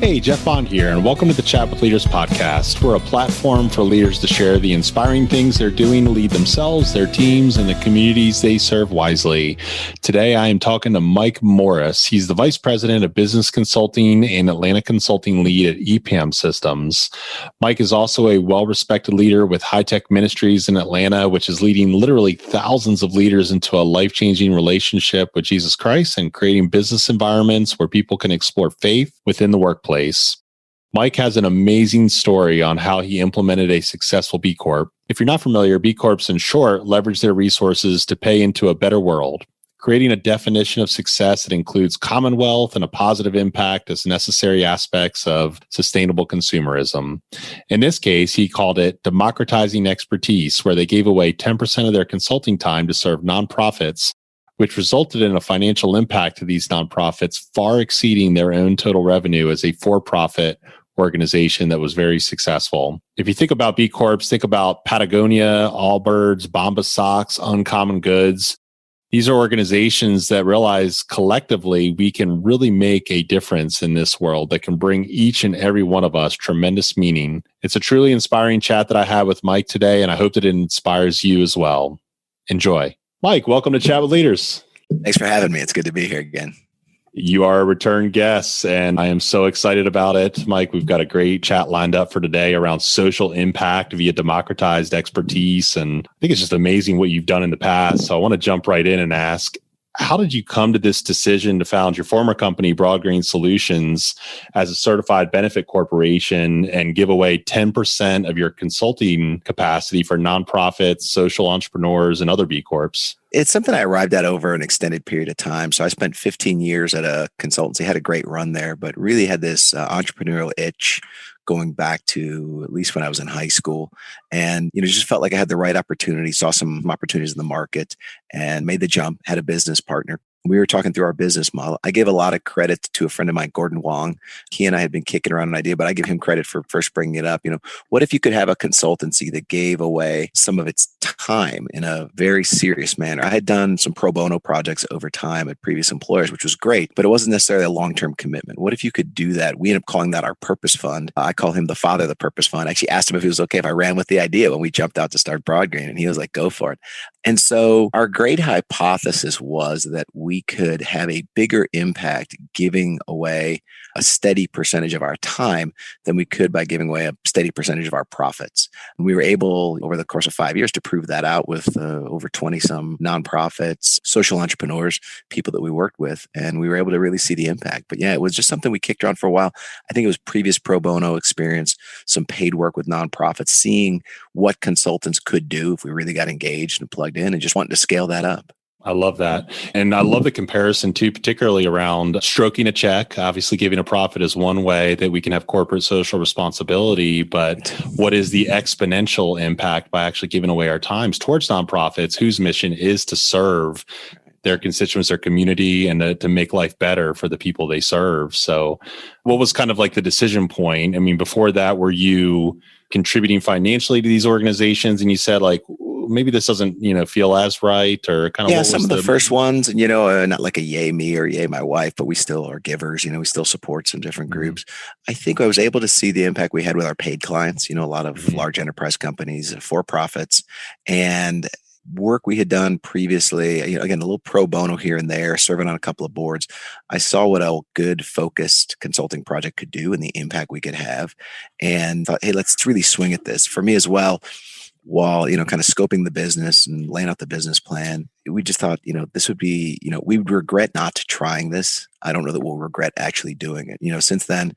Hey, Jeff Bond here, and welcome to the Chat with Leaders podcast. We're a platform for leaders to share the inspiring things they're doing to lead themselves, their teams, and the communities they serve wisely. Today, I am talking to Mike Morris. He's the Vice President of Business Consulting and Atlanta Consulting Lead at EPAM Systems. Mike is also a well-respected leader with High Tech Ministries in Atlanta, which is leading literally thousands of leaders into a life-changing relationship with Jesus Christ and creating business environments where people can explore faith within the workplace. Mike has an amazing story on how he implemented a successful B Corp. If you're not familiar, B Corps in short leverage their resources to pay into a better world, creating a definition of success that includes commonwealth and a positive impact as necessary aspects of sustainable consumerism. In this case, he called it democratizing expertise, where they gave away 10% of their consulting time to serve nonprofits, which resulted in a financial impact to these nonprofits far exceeding their own total revenue as a for-profit organization that was very successful. If you think about B Corps, think about Patagonia, Allbirds, Bombas Socks, Uncommon Goods. These are organizations that realize collectively we can really make a difference in this world that can bring each and every one of us tremendous meaning. It's a truly inspiring chat that I had with Mike today, and I hope that it inspires you as well. Enjoy. Mike, welcome to Chat with Leaders. Thanks for having me. It's good to be here again. You are a return guest, and I am so excited about it. Mike, we've got a great chat lined up for today around social impact via democratized expertise. And I think it's just amazing what you've done in the past. So I want to jump right in and ask, how did you come to this decision to found your former company, Broadgreen Solutions, as a certified benefit corporation and give away 10% of your consulting capacity for nonprofits, social entrepreneurs, and other B Corps? It's something I arrived at over an extended period of time. So I spent 15 years at a consultancy, had a great run there, but really had this entrepreneurial itch going back to at least when I was in high school. And, just felt like I had the right opportunity, saw some opportunities in the market and made the jump, had a business partner. We were talking through our business model. I gave a lot of credit to a friend of mine, Gordon Wong. He and I had been kicking around an idea, but I give him credit for first bringing it up. What if you could have a consultancy that gave away some of its time in a very serious manner? I had done some pro bono projects over time at previous employers, which was great, but it wasn't necessarily a long-term commitment. What if you could do that? We ended up calling that our purpose fund. I call him the father of the purpose fund. I actually asked him if it was okay if I ran with the idea when we jumped out to start Broadgreen, and he was like, go for it. And so our great hypothesis was that we could have a bigger impact giving away a steady percentage of our time than we could by giving away a steady percentage of our profits. And we were able, over the course of 5 years, to prove that out with over 20-some nonprofits, social entrepreneurs, people that we worked with, and we were able to really see the impact. But yeah, it was just something we kicked around for a while. I think it was previous pro bono experience, some paid work with nonprofits, seeing what consultants could do if we really got engaged and plugged in, and just wanting to scale that up. I love that. And I love the comparison too, particularly around stroking a check. Obviously, giving a profit is one way that we can have corporate social responsibility, but what is the exponential impact by actually giving away our times towards nonprofits whose mission is to serve their constituents, their community, and to make life better for the people they serve? So what was kind of like the decision point? I mean, before that, were you contributing financially to these organizations and you said like, maybe this doesn't, feel as right, or kind of? Yeah, some of the first ones, not like a yay me or yay my wife, but we still are givers. We still support some different groups. I think I was able to see the impact we had with our paid clients, a lot of large enterprise companies, for-profits, and work we had done previously, again, a little pro bono here and there, serving on a couple of boards. I saw what a good focused consulting project could do and the impact we could have, and thought, hey, let's really swing at this. For me as well, while, kind of scoping the business and laying out the business plan, we just thought, this would be, we would regret not trying this. I don't know that we'll regret actually doing it. Since then,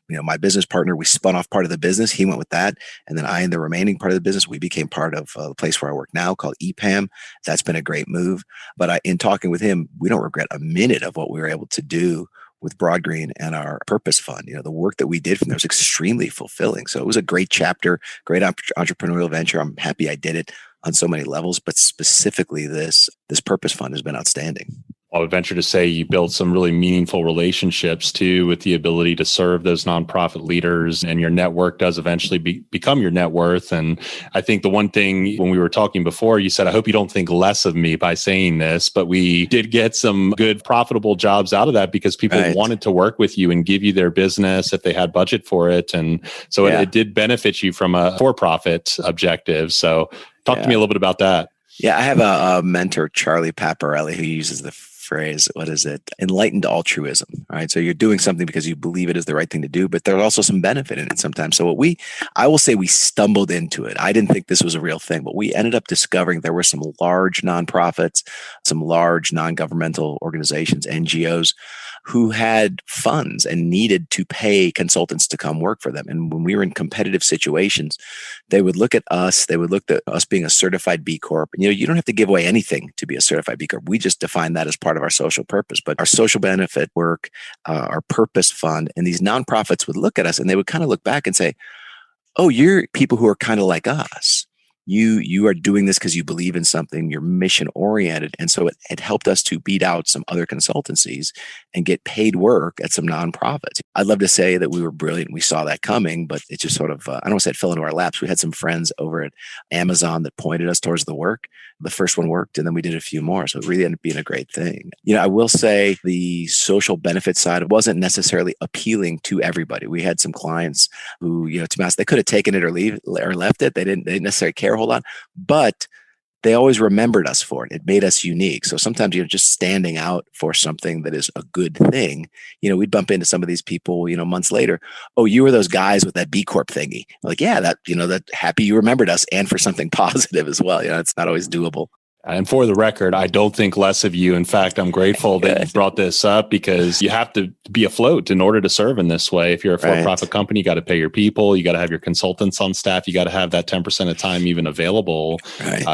my business partner, we spun off part of the business. He went with that. And then I, in the remaining part of the business, we became part of the place where I work now called EPAM. That's been a great move. But in talking with him, we don't regret a minute of what we were able to do with Broadgreen and our purpose fund. The work that we did from there was extremely fulfilling. So it was a great chapter, great entrepreneurial venture. I'm happy I did it on so many levels, but specifically this purpose fund has been outstanding. I would venture to say you build some really meaningful relationships too, with the ability to serve those nonprofit leaders, and your network does eventually become your net worth. And I think the one thing when we were talking before, you said, I hope you don't think less of me by saying this, but we did get some good profitable jobs out of that because people wanted to work with you and give you their business if they had budget for it. And so it did benefit you from a for-profit objective. So talk to me a little bit about that. Yeah, I have a mentor, Charlie Paparelli, who uses the phrase, what is it? Enlightened altruism, right? So you're doing something because you believe it is the right thing to do, but there's also some benefit in it sometimes. So I will say we stumbled into it. I didn't think this was a real thing, but we ended up discovering there were some large nonprofits, some large non-governmental organizations, NGOs, who had funds and needed to pay consultants to come work for them. And when we were in competitive situations, they would look at us, being a certified B Corp. And, you don't have to give away anything to be a certified B Corp. We just define that as part of our social purpose. But our social benefit work, our purpose fund, and these nonprofits would look at us and they would kind of look back and say, oh, you're people who are kind of like us. You are doing this because you believe in something, you're mission oriented. And so it helped us to beat out some other consultancies and get paid work at some nonprofits. I'd love to say that we were brilliant. We saw that coming, but it just sort of, I don't want to say it fell into our laps. We had some friends over at Amazon that pointed us towards the work. The first one worked, and then we did a few more. So it really ended up being a great thing. I will say the social benefit side wasn't necessarily appealing to everybody. We had some clients who, to be honest, they could have taken it or left it. They didn't necessarily care a whole lot, but they always remembered us for it. It made us unique. So sometimes, just standing out for something that is a good thing, we'd bump into some of these people, months later. Oh, you were those guys with that B Corp thingy. Like, yeah, that happy you remembered us, and for something positive as well. It's not always doable. And for the record, I don't think less of you. In fact, I'm grateful that you brought this up, because you have to be afloat in order to serve in this way. If you're a for-profit company, you got to pay your people. You got to have your consultants on staff. You got to have that 10% of time even available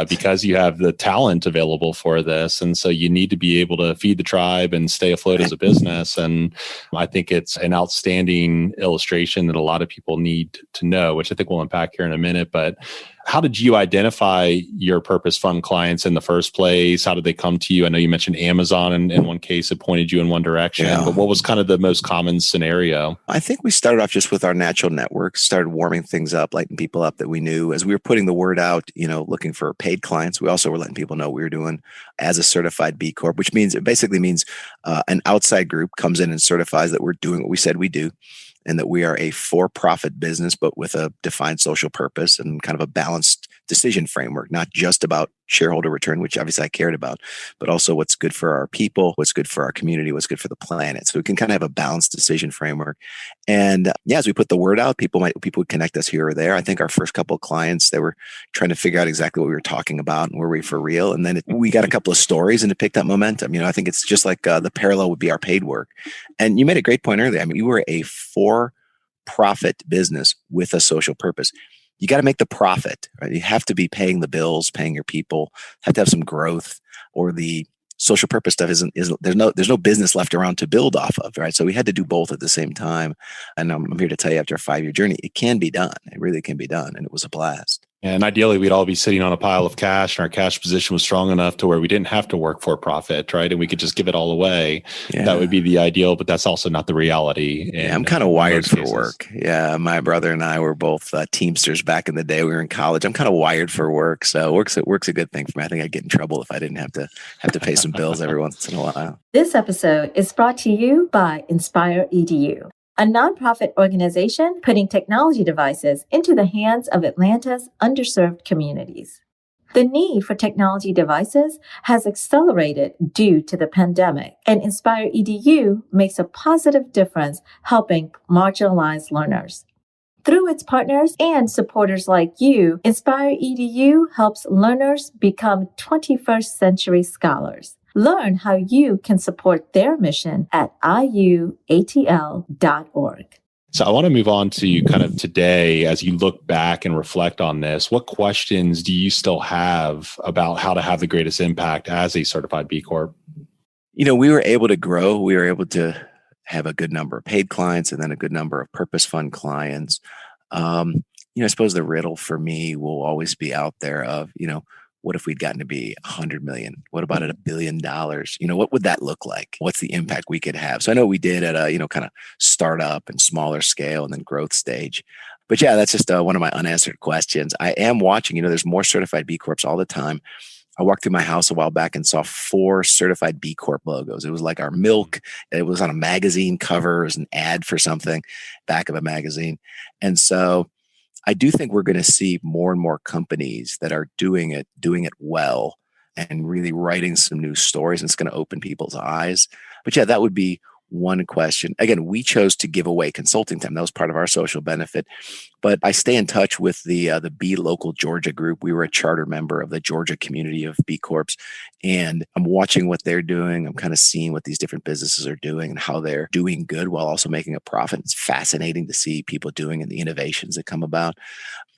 because you have the talent available for this. And so you need to be able to feed the tribe and stay afloat as a business. And I think it's an outstanding illustration that a lot of people need to know, which I think we'll unpack here in a minute. But how did you identify your purpose fund clients in the first place? How did they come to you? I know you mentioned Amazon, and in one case it pointed you in one direction, but what was kind of the most common scenario? I think we started off just with our natural network, started warming things up, lighting people up that we knew. As we were putting the word out, looking for paid clients, we also were letting people know what we were doing as a certified B Corp, which basically means an outside group comes in and certifies that we're doing what we said we do, and that we are a for-profit business, but with a defined social purpose and kind of a balanced decision framework, not just about shareholder return, which obviously I cared about, but also what's good for our people, what's good for our community, what's good for the planet. So we can kind of have a balanced decision framework. And as we put the word out, people would connect us here or there. I think our first couple of clients, they were trying to figure out exactly what we were talking about and were we for real. And then we got a couple of stories and it picked up momentum. I think it's just like the parallel would be our paid work. And you made a great point earlier. We were a for-profit business with a social purpose. You got to make the profit, right? You have to be paying the bills, paying your people, have to have some growth, or the social purpose stuff there's no business left around to build off of, right? So we had to do both at the same time. And I'm here to tell you, after a 5-year journey, it can be done. It really can be done. And it was a blast. And ideally, we'd all be sitting on a pile of cash, and our cash position was strong enough to where we didn't have to work for profit, right? And we could just give it all away. Yeah. That would be the ideal, but that's also not the reality. I'm kind of wired for work. Yeah, my brother and I were both Teamsters back in the day. We were in college. I'm kind of wired for work, so work's a good thing for me. I think I'd get in trouble if I didn't have to pay some bills every once in a while. This episode is brought to you by Inspire EDU, a nonprofit organization putting technology devices into the hands of Atlanta's underserved communities. The need for technology devices has accelerated due to the pandemic, and Inspire EDU makes a positive difference helping marginalized learners. Through its partners and supporters like you, Inspire EDU helps learners become 21st century scholars. Learn how you can support their mission at iuatl.org. So I want to move on to kind of today, as you look back and reflect on this, what questions do you still have about how to have the greatest impact as a certified B Corp? We were able to grow. We were able to have a good number of paid clients and then a good number of purpose fund clients. I suppose the riddle for me will always be out there of, What if we'd gotten to be 100 million? What about at $1 billion? What would that look like? What's the impact we could have? So I know we did at a, kind of startup and smaller scale and then growth stage. But yeah, that's just one of my unanswered questions. I am watching, there's more certified B Corps all the time. I walked through my house a while back and saw 4 Certified B Corp logos. It was like our milk. It was on a magazine cover. It was an ad for something, back of a magazine. And so I do think we're going to see more and more companies that are doing it well and really writing some new stories. And it's going to open people's eyes. But yeah, that would be one question. Again, we chose to give away consulting time. That was part of our social benefit. But I stay in touch with the B Local Georgia group. We were a charter member of the Georgia community of B Corps. And I'm watching what they're doing. I'm kind of seeing what these different businesses are doing and how they're doing good while also making a profit. It's fascinating to see people doing and the innovations that come about.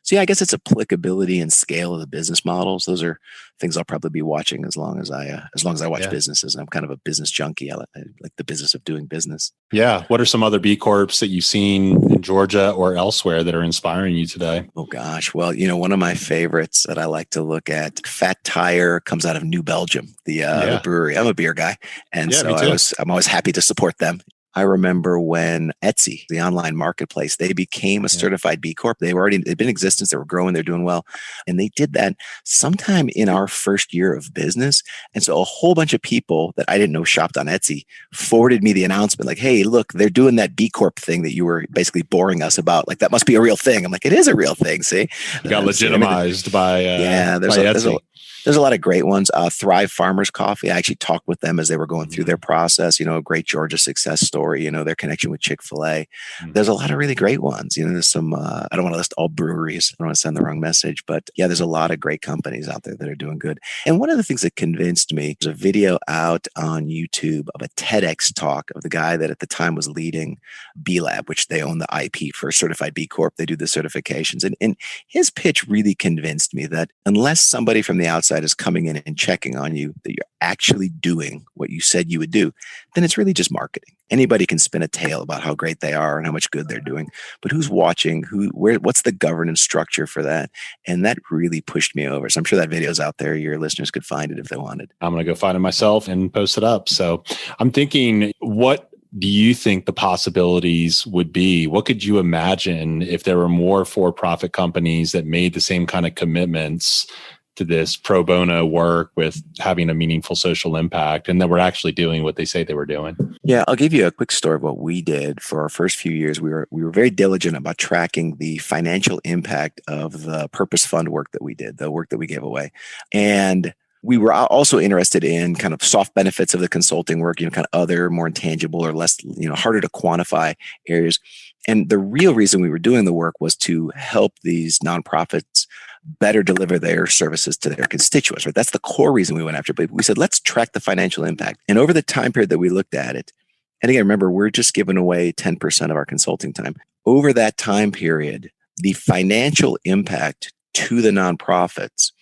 So yeah, I guess it's applicability and scale of the business models. Those are things I'll probably be watching as long as I watch businesses. And I'm kind of a business junkie. I like the business of doing business. Yeah. What are some other B Corps that you've seen in Georgia or elsewhere that are inspiring you today? Oh gosh. Well, one of my favorites that I like to look at, Fat Tire, comes out of New Belgium, the brewery. I'm a beer guy. And I'm always happy to support them. I remember when Etsy, the online marketplace, they became a certified B Corp. They'd been in existence. They were growing. They're doing well. And they did that sometime in our first year of business. And so a whole bunch of people that I didn't know shopped on Etsy forwarded me the announcement like, hey, look, they're doing that B Corp thing that you were basically boring us about. Like, that must be a real thing. I'm like, it is a real thing. See, you got legitimized by Etsy. There's a lot of great ones. Thrive Farmers Coffee. I actually talked with them as they were going through their process. A great Georgia success story. Their connection with Chick-fil-A. There's a lot of really great ones. There's some. I don't want to list all breweries. I don't want to send the wrong message, but yeah, there's a lot of great companies out there that are doing good. And one of the things that convinced me was a video out on YouTube of a TEDx talk of the guy that at the time was leading B Lab, which they own the IP for Certified B Corp. They do the certifications, and his pitch really convinced me that unless somebody from the outside is coming in and checking on you that you're actually doing what you said you would do, then it's really just marketing. Anybody can spin a tale about how great they are and how much good they're doing, but who's watching? What's the governance structure for that? And that really pushed me over. So I'm sure that video's out there. Your listeners could find it if they wanted. I'm going to go find it myself and post it up. So I'm thinking, what do you think the possibilities would be? What could you imagine if there were more for-profit companies that made the same kind of commitments to this pro bono work with having a meaningful social impact and that we're actually doing what they say they were doing? Yeah, I'll give you a quick story of what we did for our first few years. We were very diligent about tracking the financial impact of the purpose fund work that we did, the work that we gave away. And we were also interested in kind of soft benefits of the consulting work, kind of other more intangible or less, harder to quantify areas. And the real reason we were doing the work was to help these nonprofits better deliver their services to their constituents, right? That's the core reason we went after it. But we said, let's track the financial impact. And over the time period that we looked at it, and again, remember, we're just giving away 10% of our consulting time. Over that time period, the financial impact to the nonprofits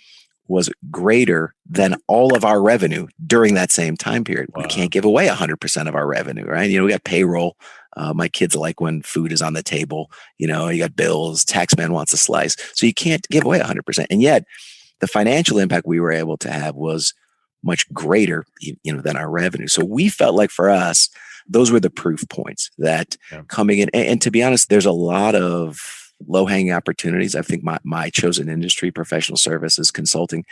was greater than all of our revenue during that same time period. Wow. We can't give away 100% of our revenue, right? We got payroll. My kids like when food is on the table. You got bills. Taxman wants a slice. So you can't give away 100%. And yet, the financial impact we were able to have was much greater, than our revenue. So we felt like for us, those were the proof points that coming in. And to be honest, there's a lot of low-hanging opportunities. I think my chosen industry, professional services, consulting,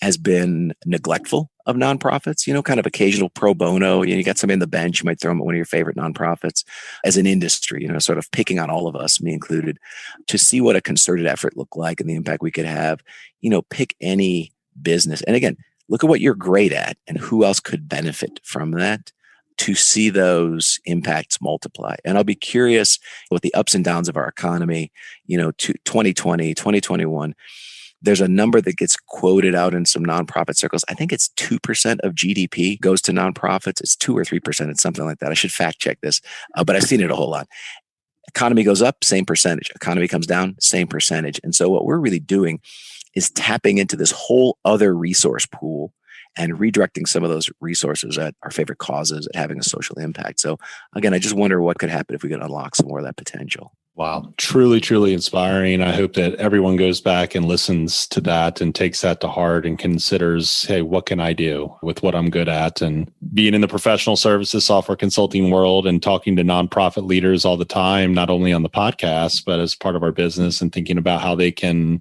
has been neglectful of nonprofits, kind of occasional pro bono. You got somebody on the bench, you might throw them at one of your favorite nonprofits as an industry, sort of picking on all of us, me included, to see what a concerted effort looked like and the impact we could have. Pick any business. And again, look at what you're great at and who else could benefit from that, to see those impacts multiply. And I'll be curious with the ups and downs of our economy, to 2020, 2021, there's a number that gets quoted out in some nonprofit circles. I think it's 2% of GDP goes to nonprofits. It's 2 or 3%. It's something like that. I should fact check this, but I've seen it a whole lot. Economy goes up, same percentage. Economy comes down, same percentage. And so what we're really doing is tapping into this whole other resource pool and redirecting some of those resources at our favorite causes, at having a social impact. So again, I just wonder what could happen if we could unlock some more of that potential. Wow. Truly, truly inspiring. I hope that everyone goes back and listens to that and takes that to heart and considers, hey, what can I do with what I'm good at? And being in the professional services software consulting world and talking to nonprofit leaders all the time, not only on the podcast, but as part of our business, and thinking about how they can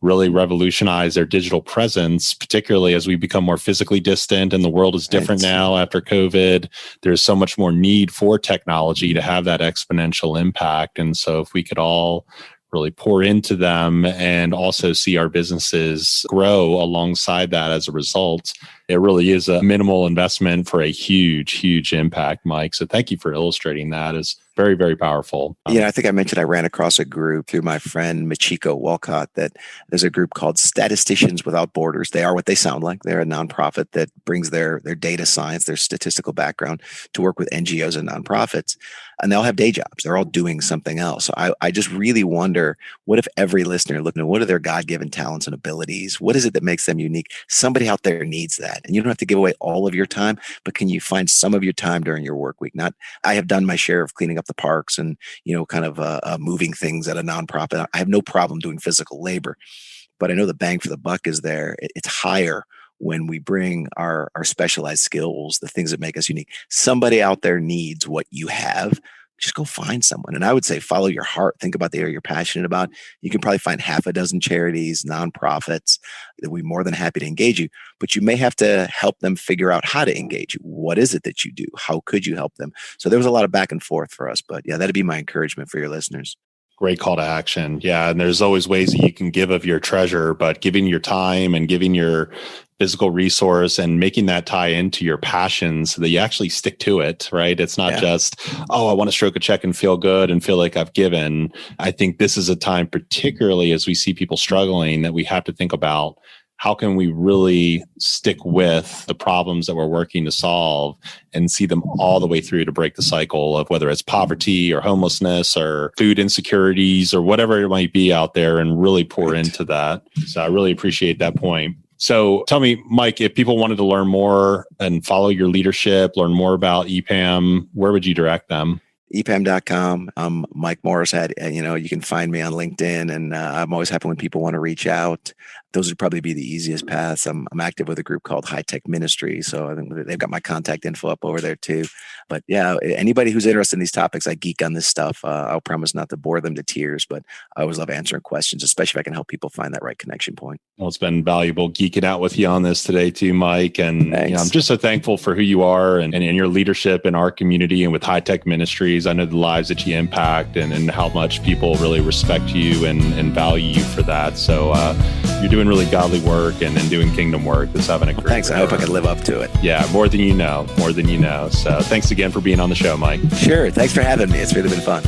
really revolutionize their digital presence, particularly as we become more physically distant and the world is different now after COVID. There's so much more need for technology to have that exponential impact. And so if we could all really pour into them and also see our businesses grow alongside that as a result, it really is a minimal investment for a huge, huge impact, Mike. So thank you for illustrating that. It's very, very powerful. I think I mentioned I ran across a group through my friend Machiko Walcott that there's a group called Statisticians Without Borders. They are what they sound like. They're a nonprofit that brings their data science, their statistical background to work with NGOs and nonprofits. And they all have day jobs. They're all doing something else. So I just really wonder, what if every listener looking at what are their God-given talents and abilities? What is it that makes them unique? Somebody out there needs that. And you don't have to give away all of your time, but can you find some of your time during your work week? I have done my share of cleaning up the parks and, kind of moving things at a nonprofit. I have no problem doing physical labor, but I know the bang for the buck is there. It's higher when we bring our specialized skills, the things that make us unique. Somebody out there needs what you have. Just go find someone. And I would say follow your heart. Think about the area you're passionate about. You can probably find half a dozen charities, nonprofits that we're more than happy to engage you. But you may have to help them figure out how to engage you. What is it that you do? How could you help them? So there was a lot of back and forth for us. But yeah, that'd be my encouragement for your listeners. Great call to action. Yeah. And there's always ways that you can give of your treasure, but giving your time and giving your physical resource and making that tie into your passions so that you actually stick to it, right? It's not just, I want to stroke a check and feel good and feel like I've given. I think this is a time, particularly as we see people struggling, that we have to think about how can we really stick with the problems that we're working to solve and see them all the way through to break the cycle of whether it's poverty or homelessness or food insecurities or whatever it might be out there, and really pour into that. So I really appreciate that point. So tell me, Mike, if people wanted to learn more and follow your leadership, learn more about EPAM, where would you direct them? EPAM.com. I'm Mike Morris. You can find me on LinkedIn, and I'm always happy when people want to reach out. Those would probably be the easiest paths. I'm active with a group called High Tech Ministry, so I think they've got my contact info up over there too. But yeah, anybody who's interested in these topics, I geek on this stuff. I'll promise not to bore them to tears, but I always love answering questions, especially if I can help people find that right connection point. Well, it's been valuable geeking out with you on this today too, Mike. And I'm just so thankful for who you are and your leadership in our community and with High Tech Ministries. I know the lives that you impact and how much people really respect you and value you for that. So you're doing really godly work and doing kingdom work. That's having a great Thanks. I hope I can live up to it. Yeah, more than you know. So thanks again for being on the show, Mike. Sure. Thanks for having me. It's really been fun.